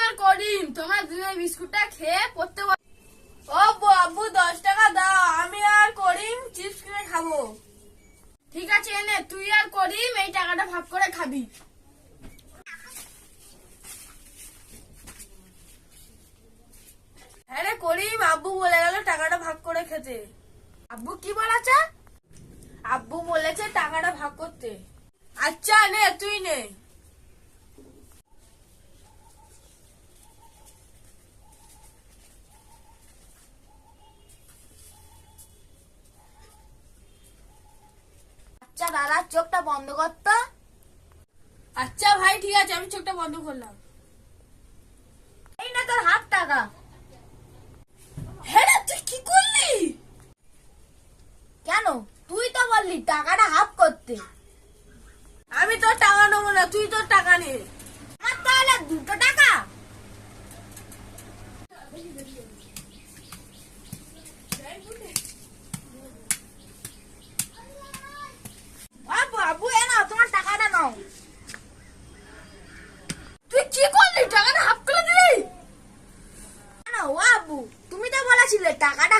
আর করিম তোমার দুই বিস্কুটটা খেয়ে পড়তে ও আব্বু 10 টাকা দাও, আমি আর করিম চিপস কিনে খাবো। ঠিক আছে এনে তুই আর করিম এই টাকাটা ভাগ করে খাবি। হ্যাঁ রে করিম, আব্বু বলে গেল টাকাটা ভাগ করে খেতে। আব্বু কি বলেছে? আব্বু বলেছে টাকাটা ভাগ করতে। আচ্ছা নে তুই নে। আচ্ছা দাদা, চোখটা বন্ধ করতো। আচ্ছা ভাই ঠিক আছে, আমি চোখটা বন্ধ করলাম। এই না তোর হাফ টাকা। হ্যাঁ রে, তুই কি করলি? কেন? তুই তো বললি টাকাটা হাফ করতে। আমি তোর টাকা নেবো না, তুই তোর টাকা নে। আমার তাহলে 2 টাকা। আব্বু আব্বু এ নাও তোমার টাকাটা নাও। তুই কি করলি? টাকাটা হাফ করে দিলি? কেন ও আব্বু, তুমি তো বলেছিলে টাকাটা